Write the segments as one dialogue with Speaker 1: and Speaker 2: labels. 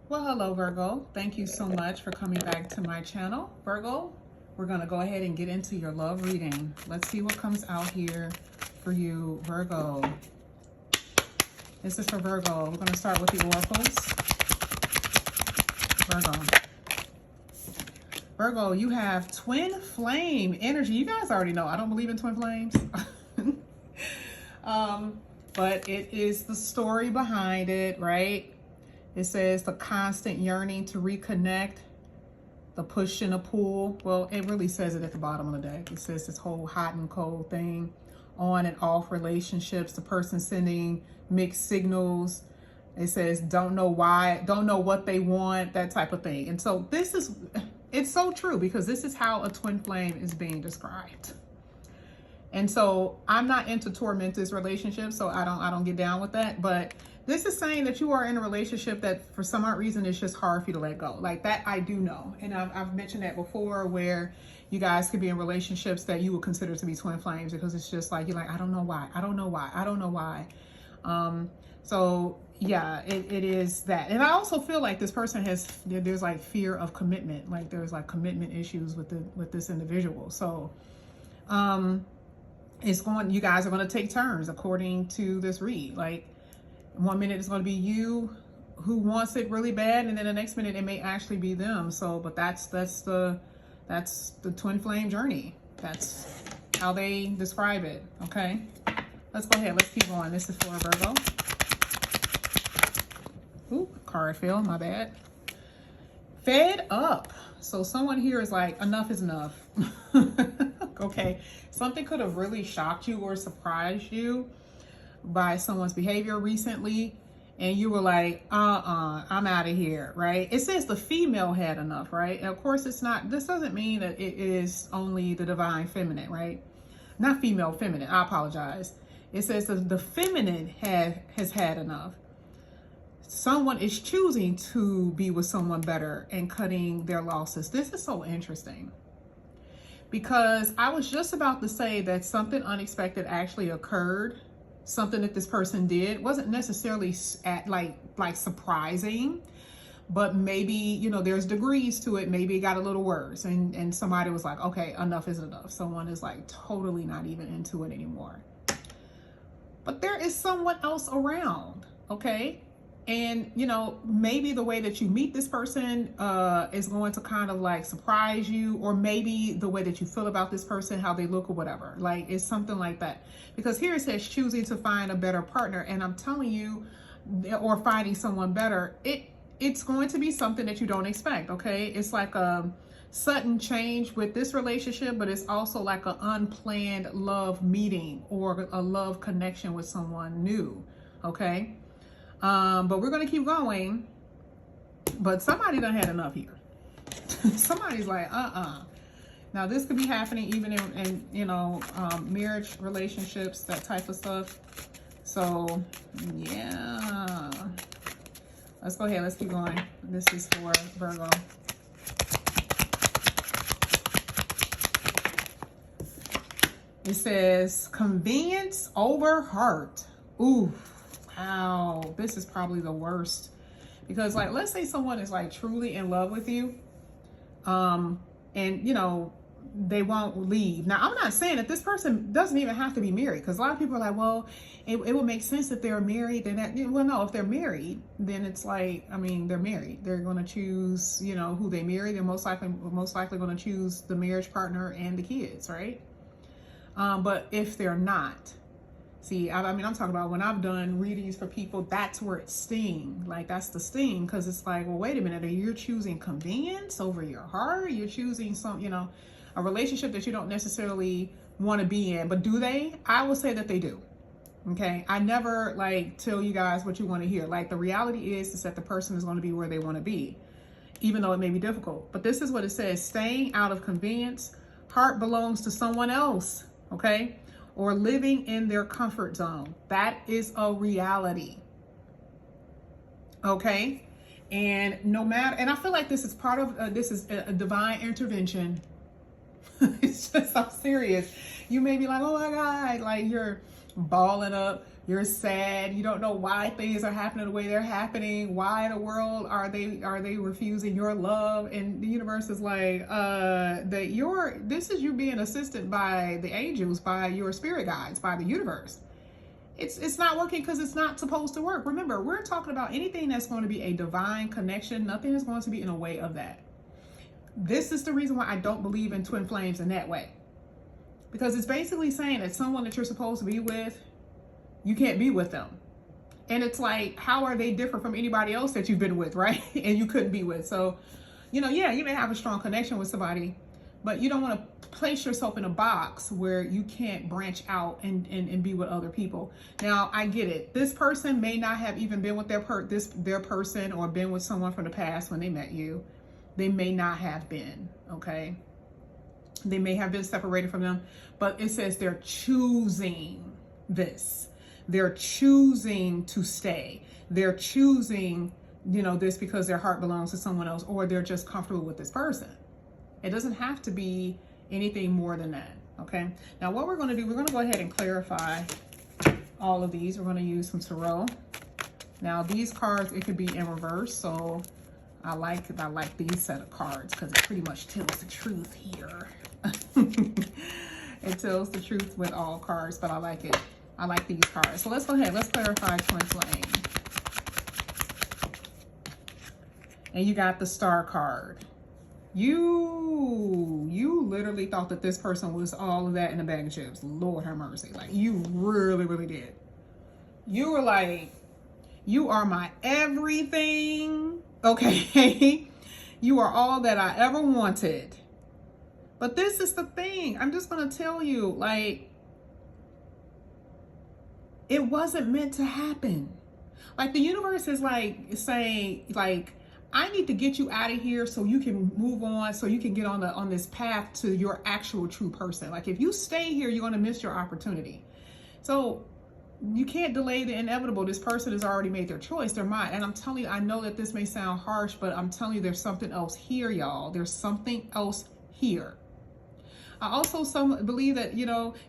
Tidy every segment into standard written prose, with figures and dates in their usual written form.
Speaker 1: Well, hello, Virgo. Thank you so much for coming back to my channel. Virgo, we're going to go ahead and get into your love reading. Let's see what comes out here for you, Virgo. This is for Virgo. We're going to start with the oracles. Virgo. Virgo, you have twin flame energy. You guys already know I don't believe in twin flames. But it is the story behind it, right? It says the constant yearning to reconnect, the push and a pull. Well, it really says it at the bottom of the deck. It says this whole hot and cold thing, on and off relationships, the person sending mixed signals. It says don't know why, don't know what they want, that type of thing. And so this is, it's so true, because this is how a twin flame is being described. And so I'm not into tormented relationships, so I don't get down with that. But this is saying that you are in a relationship that for some odd reason it's just hard for you to let go. Like that, I do know. And I've mentioned that before, where you guys could be in relationships that you would consider to be twin flames, because it's just like, you're like, I don't know why. I don't know why. I don't know why. So yeah, it is that. And I also feel like this person there's like fear of commitment. Like there's like commitment issues with this individual. So, you guys are going to take turns according to this read. Like 1 minute it's going to be you who wants it really bad, and then the next minute it may actually be them. So, but that's the twin flame journey. That's how they describe it. Okay, let's go ahead. Let's keep going. This is for Virgo. Ooh, card fell. My bad. Fed up. So someone here is like, enough is enough. Okay, something could have really shocked you or surprised you by someone's behavior recently, and you were like, I'm out of here, right? It says the female had enough, right? And of course, it's not, this doesn't mean that it is only the divine feminine, right? Not female, feminine, I apologize. It says that the feminine has had enough. Someone is choosing to be with someone better and cutting their losses. This is so interesting, because I was just about to say that something unexpected actually occurred. Something that this person did wasn't necessarily like surprising, but maybe, you know, there's degrees to it. Maybe it got a little worse, and somebody was like, okay, enough is enough. Someone is like totally not even into it anymore. But there is someone else around, okay? And, you know, maybe the way that you meet this person is going to kind of like surprise you, or maybe the way that you feel about this person, how they look or whatever. Like it's something like that. Because here it says choosing to find a better partner. And I'm telling you, or finding someone better, it's going to be something that you don't expect, okay? It's like a sudden change with this relationship, but it's also like an unplanned love meeting or a love connection with someone new, okay? But we're going to keep going. But somebody done had enough here. Somebody's like, Now this could be happening even in you know, marriage relationships, that type of stuff. So yeah, let's go ahead. Let's keep going. This is for Virgo. It says convenience over heart. Ooh. Wow, this is probably the worst, because like, let's say someone is like truly in love with you, and you know, they won't leave. Now, I'm not saying that this person doesn't even have to be married, because a lot of people are like, well, it would make sense if they're married. Then that, well, no, if they're married, then it's like, I mean, they're married. They're going to choose, you know, who they marry. They're most likely going to choose the marriage partner and the kids, right? But if they're not, see, I mean, I'm talking about when I've done readings for people, that's where it stings. Like, that's the sting, because it's like, well, wait a minute. You're choosing convenience over your heart. You're choosing some, you know, a relationship that you don't necessarily want to be in. But do they? I will say that they do. Okay. I never like tell you guys what you want to hear. Like, the reality is that the person is going to be where they want to be, even though it may be difficult. But this is what it says: staying out of convenience. Heart belongs to someone else. Okay. Or living in their comfort zone. That is a reality. Okay? And no matter, and I feel like this is part of, this is a divine intervention. It's just, I'm serious. You may be like, oh my God, like you're balling up, You're sad. You don't know why things are happening the way they're happening. Why in the world are they refusing your love? And the universe is like, this is you being assisted by the angels, by your spirit guides, by the universe. It's not working because it's not supposed to work. Remember, we're talking about anything that's going to be a divine connection. Nothing is going to be in a way of that. This is the reason why I don't believe in twin flames in that way. Because it's basically saying that someone that you're supposed to be with, you can't be with them. And it's like, how are they different from anybody else that you've been with, right? And you couldn't be with. So, yeah, you may have a strong connection with somebody, but you don't want to place yourself in a box where you can't branch out and be with other people. Now, I get it. This person may not have even been with their person or been with someone from the past when they met you. They may not have been, okay? They may have been separated from them, but it says they're choosing this. They're choosing to stay. They're choosing, this because their heart belongs to someone else, or they're just comfortable with this person. It doesn't have to be anything more than that, okay? Now, what we're going to do, we're going to go ahead and clarify all of these. We're going to use some tarot. Now, these cards, it could be in reverse, so I like these set of cards because it pretty much tells the truth here. It tells the truth with all cards, but I like it. I like these cards. So let's go ahead. Let's clarify twin flame. And you got the Star card. You literally thought that this person was all of that in a bag of chips. Lord have mercy. Like, you really, really did. You were like, you are my everything. Okay. You are all that I ever wanted. But this is the thing. I'm just going to tell you, like, it wasn't meant to happen. Like, the universe is like saying, like, I need to get you out of here so you can move on, so you can get on this path to your actual true person. Like, if you stay here, you're going to miss your opportunity. So you can't delay the inevitable. This person has already made their choice, their mind. And I'm telling you, I know that this may sound harsh, but I'm telling you, there's something else here, y'all. There's something else here. I also believe that,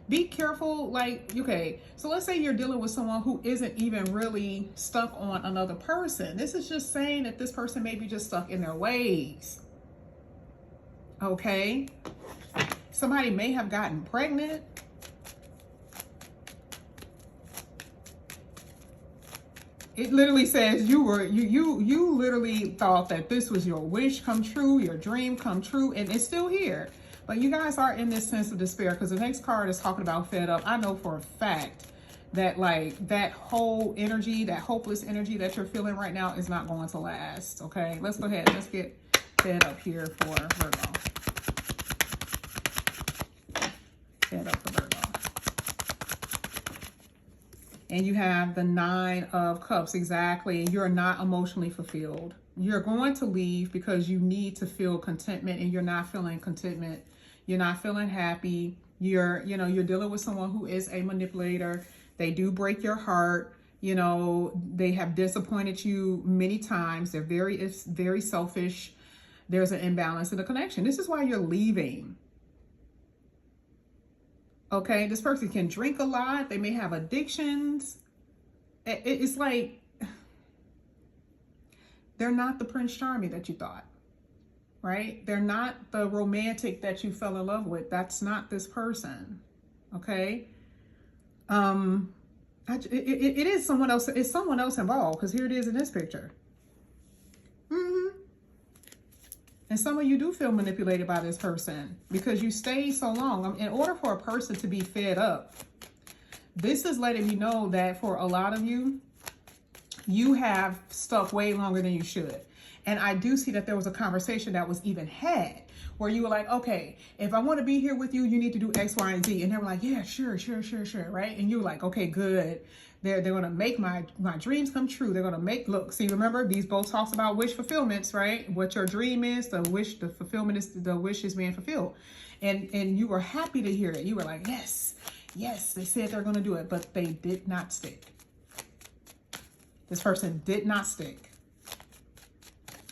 Speaker 1: be careful. Like, okay, so let's say you're dealing with someone who isn't even really stuck on another person. This is just saying that this person may be just stuck in their ways. Okay. Somebody may have gotten pregnant. It literally says you literally thought that this was your wish come true, your dream come true, and it's still here. But you guys are in this sense of despair because the next card is talking about fed up. I know for a fact that, like, that whole energy, that hopeless energy that you're feeling right now is not going to last. Okay, let's go ahead. Let's get fed up here for Virgo. Fed up for Virgo. And you have the 9 of Cups. Exactly. You're not emotionally fulfilled. You're going to leave because you need to feel contentment, and you're not feeling contentment. You're not feeling happy. You're dealing with someone who is a manipulator. They do break your heart. They have disappointed you many times. They're very selfish. There's an imbalance in the connection. This is why you're leaving. Okay, this person can drink a lot. They may have addictions. It's like they're not the Prince Charming that you thought, right? They're not the romantic that you fell in love with. That's not this person, okay? It is someone else. It's someone else involved because here it is in this picture. And some of you do feel manipulated by this person because you stayed so long. In order for a person to be fed up, this is letting me know that for a lot of you, you have stuck way longer than you should. And I do see that there was a conversation that was even had where you were like, okay, if I want to be here with you, you need to do X, Y, and Z. And they were like, yeah, sure, right? And you were like, okay, good. They're going to make my dreams come true. They're going to make, look, see, remember, these both talks about wish fulfillments, right? What your dream is, the fulfillment is, the wish is being fulfilled. And you were happy to hear it. You were like, yes, they said they're going to do it, but they did not stick. This person did not stick.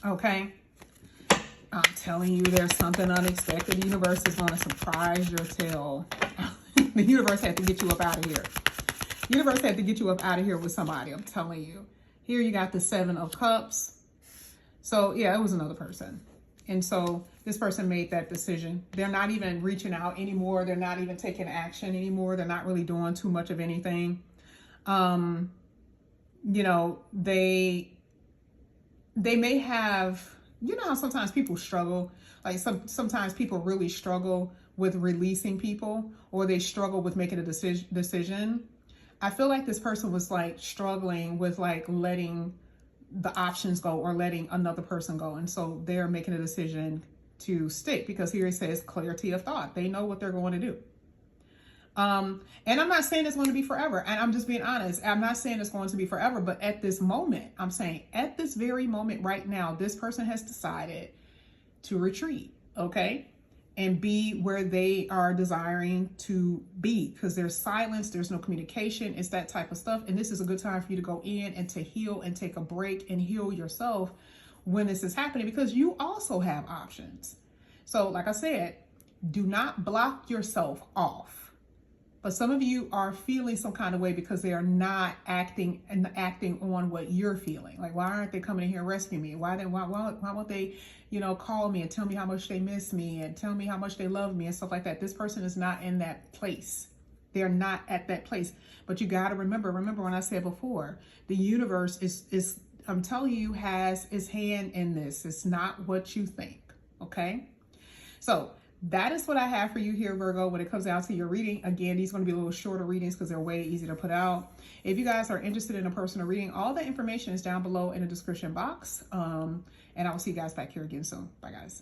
Speaker 1: Okay. I'm telling you, there's something unexpected. The universe is going to surprise your tail. The universe had to get you up out of here. Universe had to get you up out of here with somebody, I'm telling you. Here you got the 7 of Cups. So yeah, it was another person. And so this person made that decision. They're not even reaching out anymore. They're not even taking action anymore. They're not really doing too much of anything. You know, they may have, you know how sometimes people struggle, like sometimes people really struggle with releasing people, or they struggle with making a decision. I feel like this person was like struggling with like letting the options go or letting another person go. And so they're making a decision to stick, because here it says clarity of thought. They know what they're going to do. And I'm not saying it's going to be forever. And I'm just being honest. I'm not saying it's going to be forever, but at this moment, I'm saying at this very moment right now, this person has decided to retreat. Okay. And be where they are desiring to be, because there's silence, there's no communication, it's that type of stuff. And this is a good time for you to go in and to heal and take a break and heal yourself when this is happening, because you also have options. So like I said, do not block yourself off. But some of you are feeling some kind of way because they are not acting on what you're feeling. Like, why aren't they coming in here and rescuing me? Why won't they, you know, call me and tell me how much they miss me and tell me how much they love me and stuff like that? This person is not in that place. They're not at that place. But you got to remember when I said before, the universe is I'm telling you, has its hand in this. It's not what you think. Okay. So that is what I have for you here, Virgo, when it comes down to your reading. Again, these are going to be a little shorter readings because they're way easier to put out. If you guys are interested in a personal reading, all the information is down below in the description box. And I will see you guys back here again soon. Bye, guys.